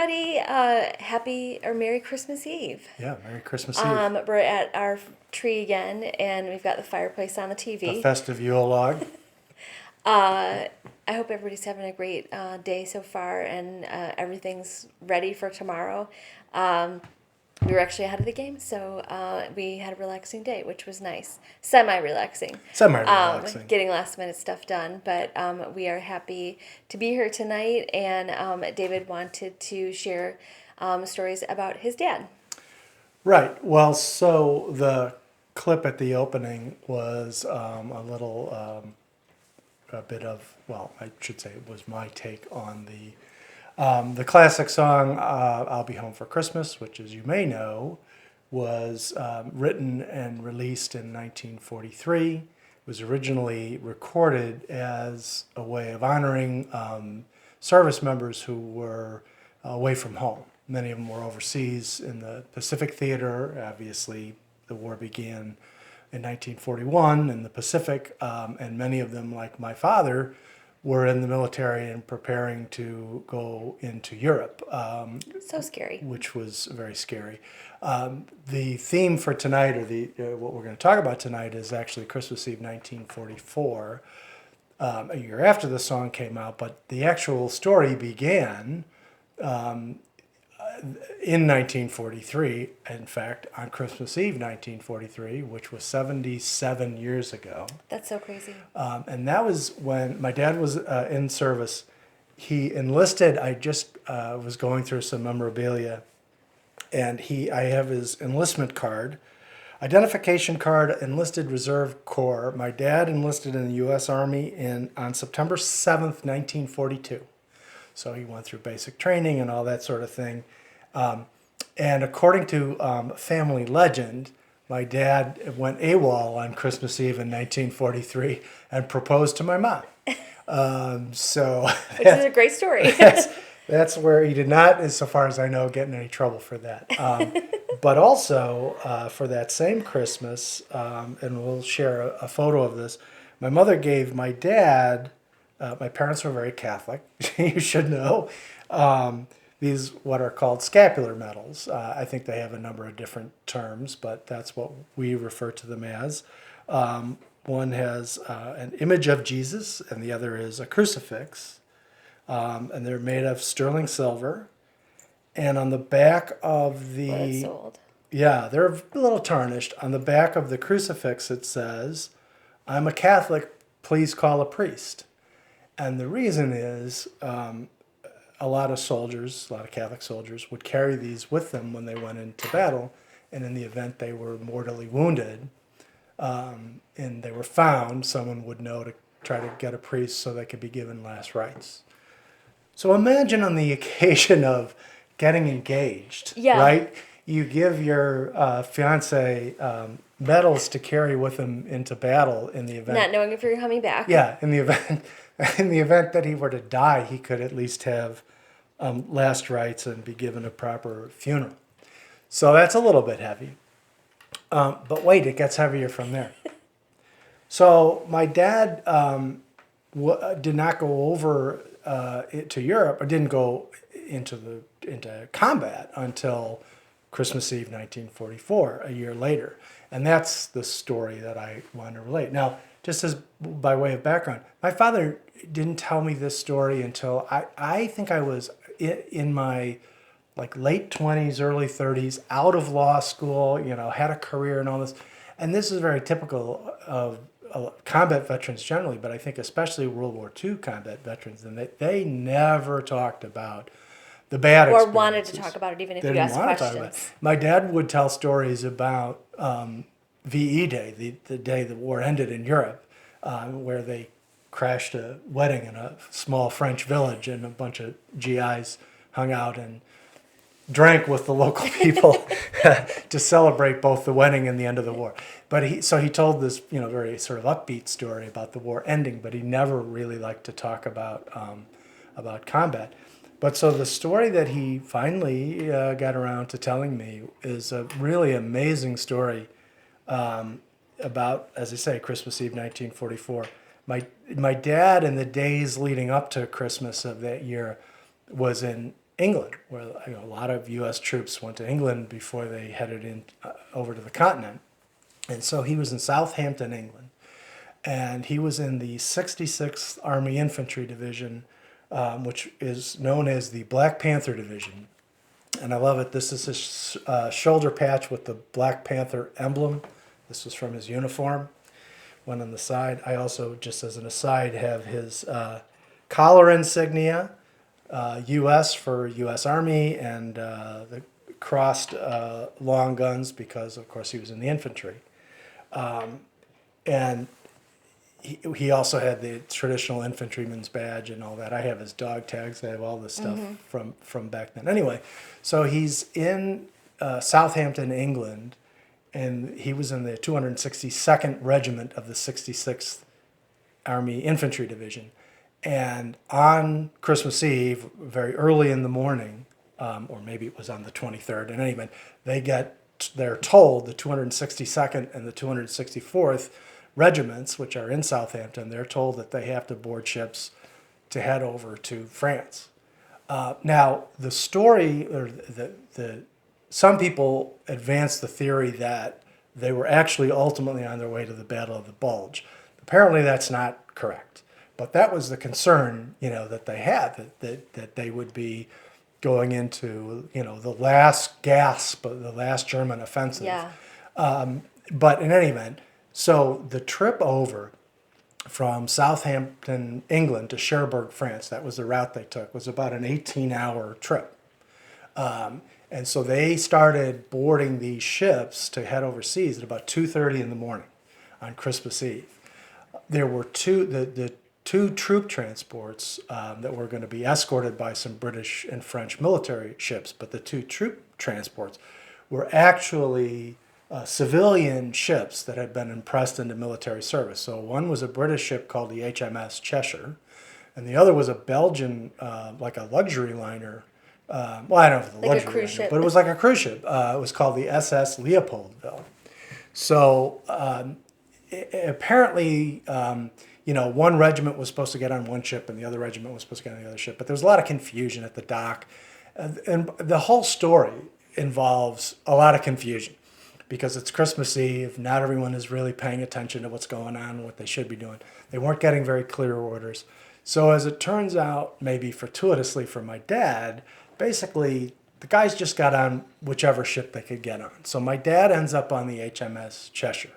everybody. Happy or Merry Christmas Eve. Yeah, Merry Christmas Eve. We're at our tree again, and we've got the fireplace on the The TV. festive Yule log. I hope everybody's having a great day so far, and everything's ready for tomorrow. We were actually ahead of the game, so we had a relaxing day, which was nice. Semi-relaxing. Semi-relaxing. Getting last-minute stuff done, but we are happy to be here tonight, and David wanted to share stories about his dad. Right. Well, so the clip at the opening was a bit of, well, I should say it was my take on the classic song "I'll Be Home for Christmas," which, as you may know, was written and released in 1943. It was originally recorded as a way of honoring service members who were away from home. Many of them were overseas in the Pacific Theater. Obviously, the war began in 1941 in the Pacific, and many of them, like my father, were in the military and preparing to go into Europe. So scary. Which was very scary. The theme for tonight, or what we're going to talk about tonight, is actually Christmas Eve 1944, a year after the song came out, but the actual story began in 1943, in fact, on Christmas Eve 1943, which was 77 years ago. That's so crazy. And that was when my dad was in service. He enlisted. I just was going through some memorabilia, and I have his enlistment card, identification card, enlisted reserve corps. My dad enlisted in the U.S. Army on September 7th, 1942. So he went through basic training and all that sort of thing. And according to family legend, my dad went AWOL on Christmas Eve in 1943 and proposed to my mom. Which is a great story. That's where he did not, as so far as I know, get in any trouble for that. But also for that same Christmas, and we'll share a photo of this, my mother gave my dad, my parents were very Catholic, you should know, these what are called scapular medals. I think they have a number of different terms, but that's what we refer to them as. One has an image of Jesus, and the other is a crucifix. And they're made of sterling silver. And on the back of the... Well, it's sold. Yeah, they're a little tarnished. On the back of the crucifix it says, "I'm a Catholic, please call a priest." And the reason is a lot of Catholic soldiers would carry these with them when they went into battle, and in the event they were mortally wounded and they were found, someone would know to try to get a priest so they could be given last rites. So imagine on the occasion of getting engaged, right? You give your fiance medals to carry with him into battle in the event. Not knowing if you're coming back. Yeah, in the event that he were to die, he could at least have last rites and be given a proper funeral. So that's a little bit heavy. But wait, it gets heavier from there. So my dad did not go over to Europe, or didn't go into combat until Christmas Eve 1944, a year later. And that's the story that I want to relate. Now, just as by way of background, my father didn't tell me this story until I think I was in my late 20s, early 30s, out of law school, had a career and all this. And this is very typical of combat veterans generally, but I think especially World War II combat veterans, and they never talked about the bad experiences. Or wanted to talk about it even if you asked questions. My dad would tell stories about VE Day, the day the war ended in Europe, where they crashed a wedding in a small French village, and a bunch of GIs hung out and drank with the local people to celebrate both the wedding and the end of the war. But he told this, very sort of upbeat story about the war ending, but he never really liked to talk about combat. But so the story that he finally got around to telling me is a really amazing story about, as I say, Christmas Eve 1944. My dad, in the days leading up to Christmas of that year, was in England, where a lot of U.S. troops went to England before they headed in over to the continent. And so he was in Southampton, England, and he was in the 66th Army Infantry Division, which is known as the Black Panther Division. And I love it. This is his shoulder patch with the Black Panther emblem. This was from his uniform. One on the side. I also, just as an aside, have his collar insignia, U.S. for U.S. Army, and the crossed long guns because, of course, he was in the infantry. And he also had the traditional infantryman's badge and all that. I have his dog tags. I have all this stuff from back then. Anyway, so he's in Southampton, England, and he was in the 262nd Regiment of the 66th Army Infantry Division. And on Christmas Eve, very early in the morning, or maybe it was on the 23rd, in any event, they're told, the 262nd and the 264th regiments, which are in Southampton, they're told that they have to board ships to head over to France. Now, the story, or some people advance the theory that they were actually ultimately on their way to the Battle of the Bulge. Apparently, that's not correct. But that was the concern, that they had, that they would be going into, the last gasp of the last German offensive. Yeah. But in any event, so the trip over from Southampton, England to Cherbourg, France, that was the route they took, was about an 18-hour trip. And so they started boarding these ships to head overseas at about 2:30 in the morning on Christmas Eve. There were the two troop transports that were going to be escorted by some British and French military ships, but the two troop transports were actually civilian ships that had been impressed into military service. So one was a British ship called the HMS Cheshire, and the other was a Belgian, like a luxury liner. Well, I don't know if it was a Like a luxury cruise liner, ship. but it was like a cruise ship. It was called the SS Leopoldville. So apparently, one regiment was supposed to get on one ship and the other regiment was supposed to get on the other ship. But there was a lot of confusion at the dock. And the whole story involves a lot of confusion because it's Christmas Eve. Not everyone is really paying attention to what's going on, what they should be doing. They weren't getting very clear orders. So as it turns out, maybe fortuitously for my dad, basically the guys just got on whichever ship they could get on. So my dad ends up on the HMS Cheshire.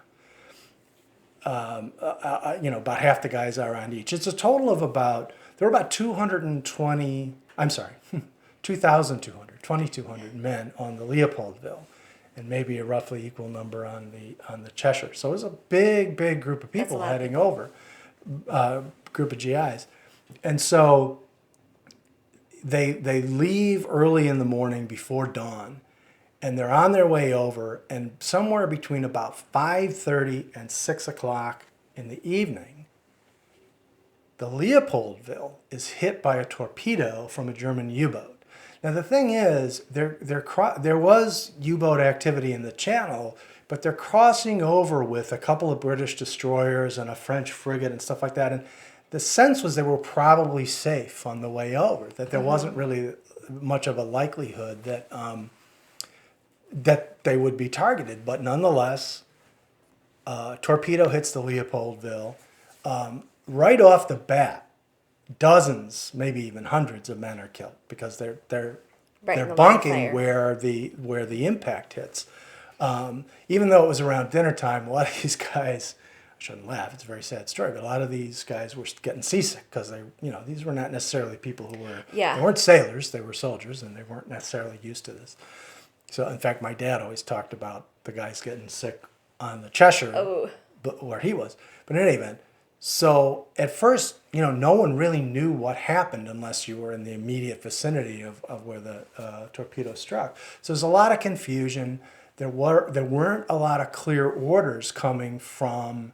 About half the guys are on each. It's a total of there were about 2,200 men on the Leopoldville, and maybe a roughly equal number on the Cheshire. So it was a big group of people heading over, group of GIs. And so they leave early in the morning before dawn, and they're on their way over, and somewhere between about 5:30 and 6 o'clock in the evening, the Leopoldville is hit by a torpedo from a German U-boat. Now the thing is, there was U-boat activity in the channel, but they're crossing over with a couple of British destroyers and a French frigate and stuff like that, and the sense was they were probably safe on the way over, that there wasn't really much of a likelihood that they would be targeted. But nonetheless, torpedo hits the Leopoldville. Right off the bat, dozens, maybe even hundreds of men are killed because they're bunking where the impact hits. Even though it was around dinner time, a lot of these guys, I shouldn't laugh, it's a very sad story, but a lot of these guys were getting seasick because these were not necessarily people who were, they weren't sailors, they were soldiers, and they weren't necessarily used to this. So, in fact, my dad always talked about the guys getting sick on the Cheshire, where he was. But in any event, so at first, no one really knew what happened unless you were in the immediate vicinity of where the torpedo struck. So there's a lot of confusion. There weren't a lot of clear orders coming from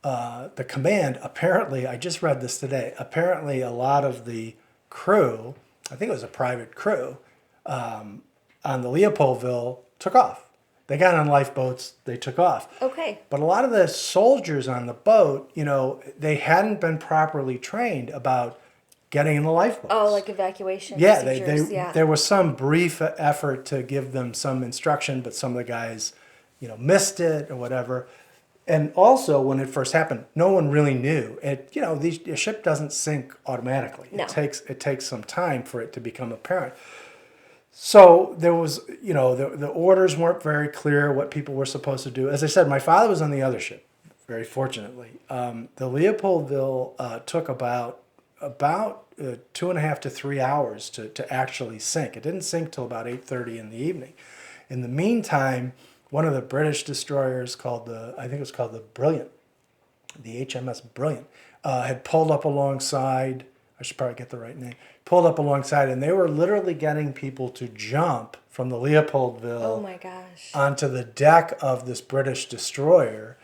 the command. Apparently, I just read this today, apparently a lot of the crew, I think it was a private crew, on the Leopoldville took off. They got on lifeboats, they took off. Okay. But a lot of the soldiers on the boat, they hadn't been properly trained about getting in the lifeboats. Oh, like evacuation Yeah, procedures. Yeah. there was some brief effort to give them some instruction, but some of the guys, missed it or whatever. And also, when it first happened, no one really knew. A ship doesn't sink automatically. No. It takes some time for it to become apparent. So there was, the orders weren't very clear what people were supposed to do. As I said, my father was on the other ship, very fortunately. The Leopoldville took about 2.5 to 3 hours to actually sink. It didn't sink till about 8:30 in the evening. In the meantime, one of the British destroyers I think it was called the Brilliant, the HMS Brilliant, had pulled up alongside. I should probably get the right name. Pulled up alongside, and they were literally getting people to jump from the Leopoldville Oh my gosh. onto the deck of this British destroyer.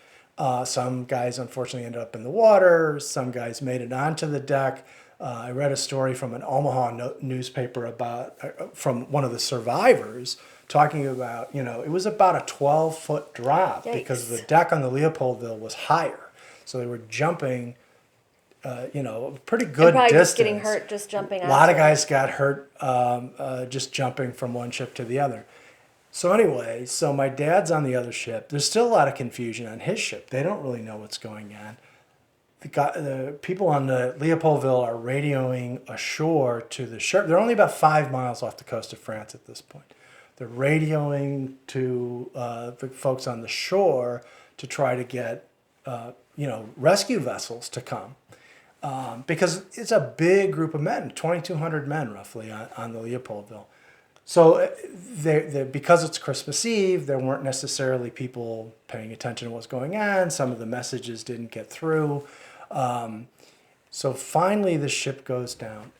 Some guys unfortunately ended up in the water. Some guys made it onto the deck. I read a story from an Omaha newspaper from one of the survivors talking about, it was about a 12-foot drop. Yikes. Because the deck on the Leopoldville was higher. So they were jumping, pretty good And probably distance. just getting hurt just jumping A lot of onto it. guys got hurt just jumping from one ship to the other. So anyway, my dad's on the other ship. There's still a lot of confusion on his ship. They don't really know what's going on. The people on the Leopoldville are radioing ashore to the ship. They're only about 5 miles off the coast of France at this point. They're radioing to the folks on the shore to try to get rescue vessels to come. Because it's a big group of men, 2,200 men roughly on the Leopoldville. So because it's Christmas Eve, there weren't necessarily people paying attention to what's going on. Some of the messages didn't get through. So finally the ship goes down.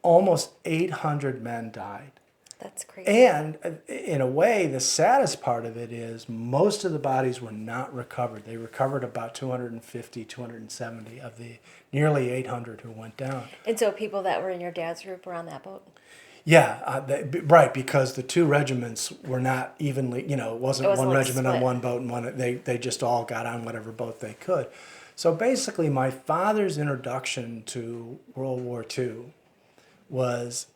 Almost 800 men died. That's crazy. And in a way, the saddest part of it is most of the bodies were not recovered. They recovered about 250, 270 of the nearly 800 who went down. And so people that were in your dad's group were on that boat? Yeah, right, because the two regiments were not evenly, it wasn't one like regiment on split. one boat and they just all got on whatever boat they could. So basically, my father's introduction to World War II was,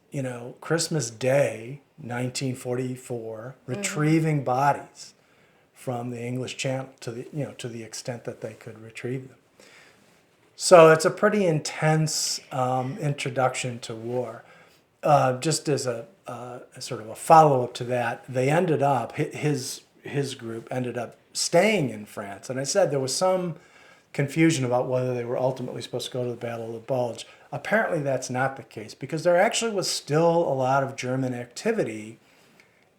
Christmas Day, 1944, retrieving bodies from the English Channel to the extent that they could retrieve them. So it's a pretty intense introduction to war. Just as a sort of a follow-up to that, they ended up, his group ended up staying in France. And I said there was some confusion about whether they were ultimately supposed to go to the Battle of the Bulge. Apparently that's not the case, because there actually was still a lot of German activity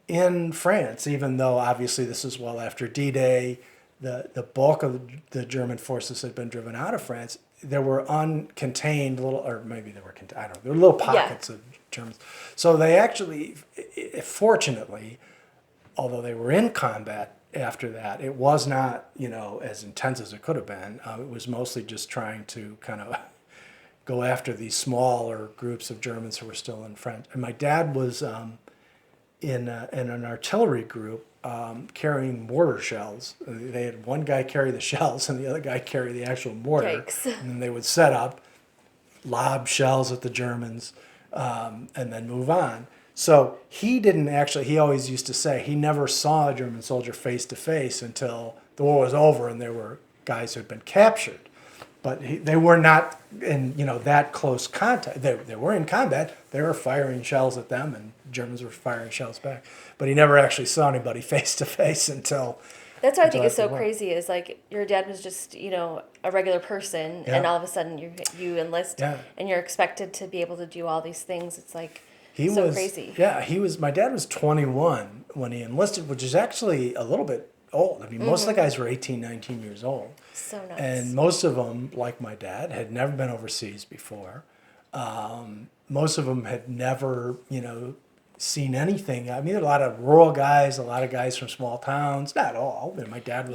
in France, even though obviously this is well after D-Day. The bulk of the German forces had been driven out of France. There were uncontained little, or maybe there were, I don't know, there were little pockets of Germans. So they actually, fortunately, although they were in combat after that, it was not, as intense as it could have been. It was mostly just trying to kind of go after these smaller groups of Germans who were still in France. And my dad was in an artillery group carrying mortar shells. They had one guy carry the shells and the other guy carry the actual mortar. Yikes. And then they would set up, lob shells at the Germans, and then move on. So he always used to say he never saw a German soldier face to face until the war was over and there were guys who had been captured. But they were not in that close contact. They were in combat. They were firing shells at them, and Germans were firing shells back. But he never actually saw anybody face to face until. That's what I think is so after the war. crazy. Is like your dad was just a regular person, Yeah. and all of a sudden you enlist, Yeah. and you're expected to be able to do all these things. It's like He so was crazy. Yeah, my dad was 21 when he enlisted, which is actually a little bit old. I mean, most of the guys were 18, 19 years old. So nuts. And most of them, like my dad, had never been overseas before. Most of them had never, seen anything. I mean, there are a lot of rural guys, a lot of guys from small towns. Not all. I mean, my dad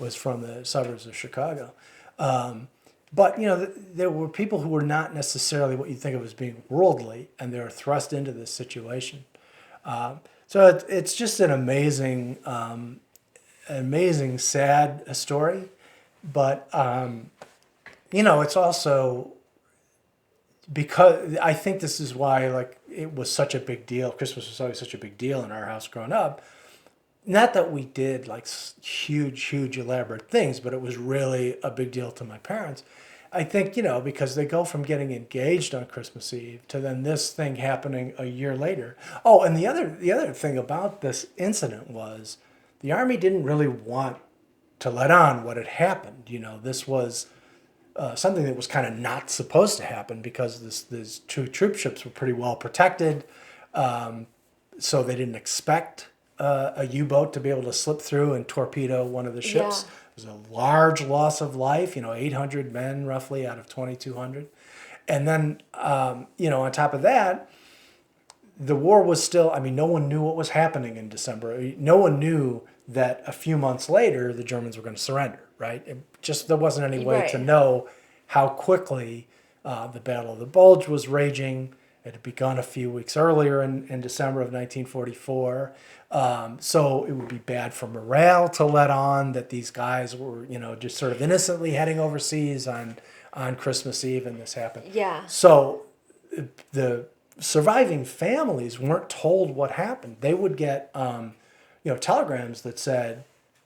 was from the suburbs of Chicago. But, there were people who were not necessarily what you think of as being worldly, and they were thrust into this situation. So it's just an amazing, sad story. But, it's also because I think this is why like it was such a big deal. Christmas was always such a big deal in our house growing up. Not that we did like huge elaborate things, but it was really a big deal to my parents. I think, because they go from getting engaged on Christmas Eve to then this thing happening a year later. Oh, and the other thing about this incident was the Army didn't really want to let on what had happened. This was something that was kind of not supposed to happen because these two troop ships were pretty well protected. So they didn't expect a U-boat to be able to slip through and torpedo one of the ships. Yeah. It was a large loss of life, 800 men roughly out of 2,200. And then, on top of that, the war was still, no one knew what was happening in December. No one knew that a few months later, the Germans were going to surrender, right? There wasn't any way to Right. know how quickly the Battle of the Bulge was raging. It had begun a few weeks earlier in December of 1944. So it would be bad for morale to let on that these guys were, just sort of innocently heading overseas on Christmas Eve and this happened. Yeah. So the surviving families weren't told what happened. They would get, telegrams that said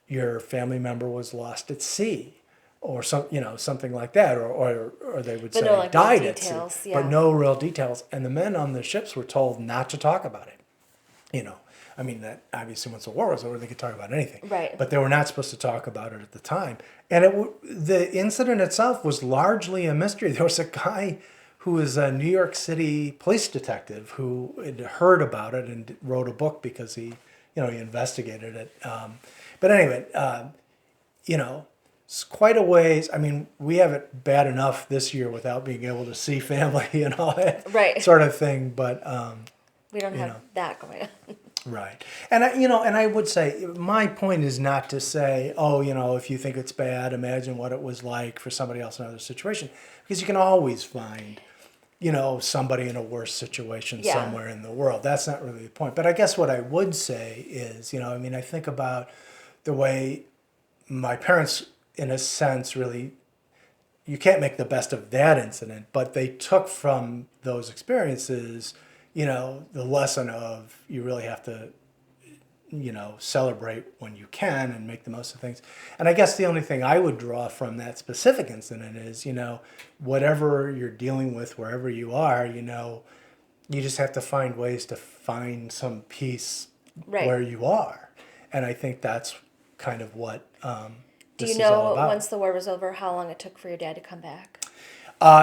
your family member was lost at sea, or something like that, or they would But say no, like, died real at sea, details, but yeah. no real details. And the men on the ships were told not to talk about it. That obviously once the war was over, they could talk about anything. Right. But they were not supposed to talk about it at the time. And the incident itself was largely a mystery. There was a guy who was a New York City police detective who had heard about it and wrote a book because he investigated it. But anyway, it's quite a ways. We have it bad enough this year without being able to see family and all that Right. sort of thing. But We don't have that going on. right. And I would say my point is not to say, if you think it's bad, imagine what it was like for somebody else in another situation, because you can always find, somebody in a worse situation Yeah. somewhere in the world. That's not really the point. But I guess what I would say is, I think about the way my parents, in a sense, really, you can't make the best of that incident, but they took from those experiences, the lesson of you really have to, celebrate when you can and make the most of things. And I guess the only thing I would draw from that specific incident is, whatever you're dealing with, wherever you are, you just have to find ways to find some peace Right. where you are. And I think that's kind of what Do this you is all know about. once the war was over how long it took for your dad to come back?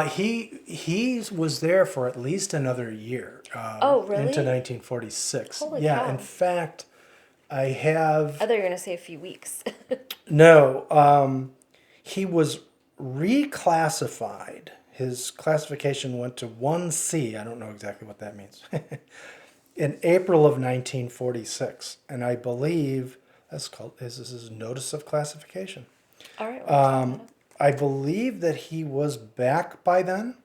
He was there for at least another year. Oh, really? Into 1946. Holy yeah, cow. in fact, I have I thought you were going to say a few weeks. no. He was reclassified. His classification went to 1C. I don't know exactly what that means. In April of 1946, and I believe this is notice of classification. All right. Well, I believe that he was back by then.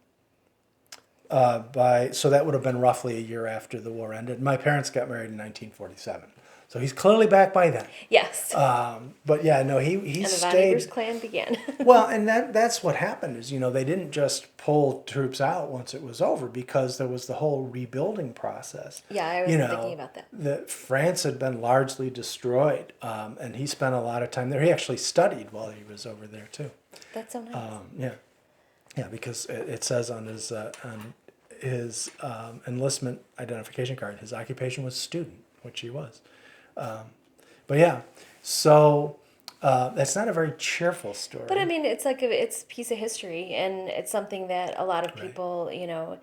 So that would have been roughly a year after the war ended. My parents got married in 1947, so he's clearly back by then. yes. But yeah, no, he and the Von stayed. Ebers clan began. Well, and that's what happened is, they didn't just pull troops out once it was over, because there was the whole rebuilding process. Yeah, I was thinking about that. France had been largely destroyed, and he spent a lot of time there. He actually studied while he was over there too. That's so nice. Yeah, because it says on his enlistment identification card, his occupation was student, which he was. But yeah, so that's not a very cheerful story. But it's it's a piece of history, and it's something that a lot of Right. people,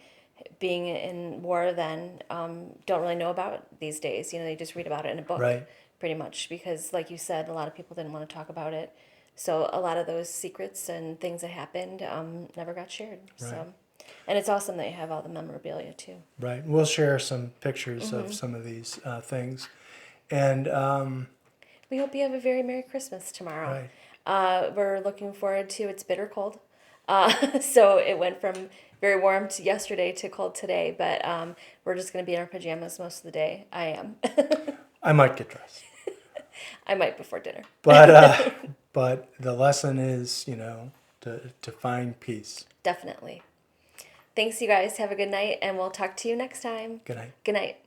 being in war then, don't really know about these days. They just read about it in a book, Right. pretty much, because, like you said, a lot of people didn't want to talk about it. So a lot of those secrets and things that happened never got shared. Right. So, and it's awesome that you have all the memorabilia too. Right. We'll share some pictures of some of these things. And We hope you have a very Merry Christmas tomorrow. Right. We're looking forward to it's bitter cold. So it went from very warm to yesterday to cold today, but we're just going to be in our pajamas most of the day. I am. I might get dressed. I might before dinner. But the lesson is, to find peace. Definitely. Thanks, you guys. Have a good night, and we'll talk to you next time. Good night. Good night.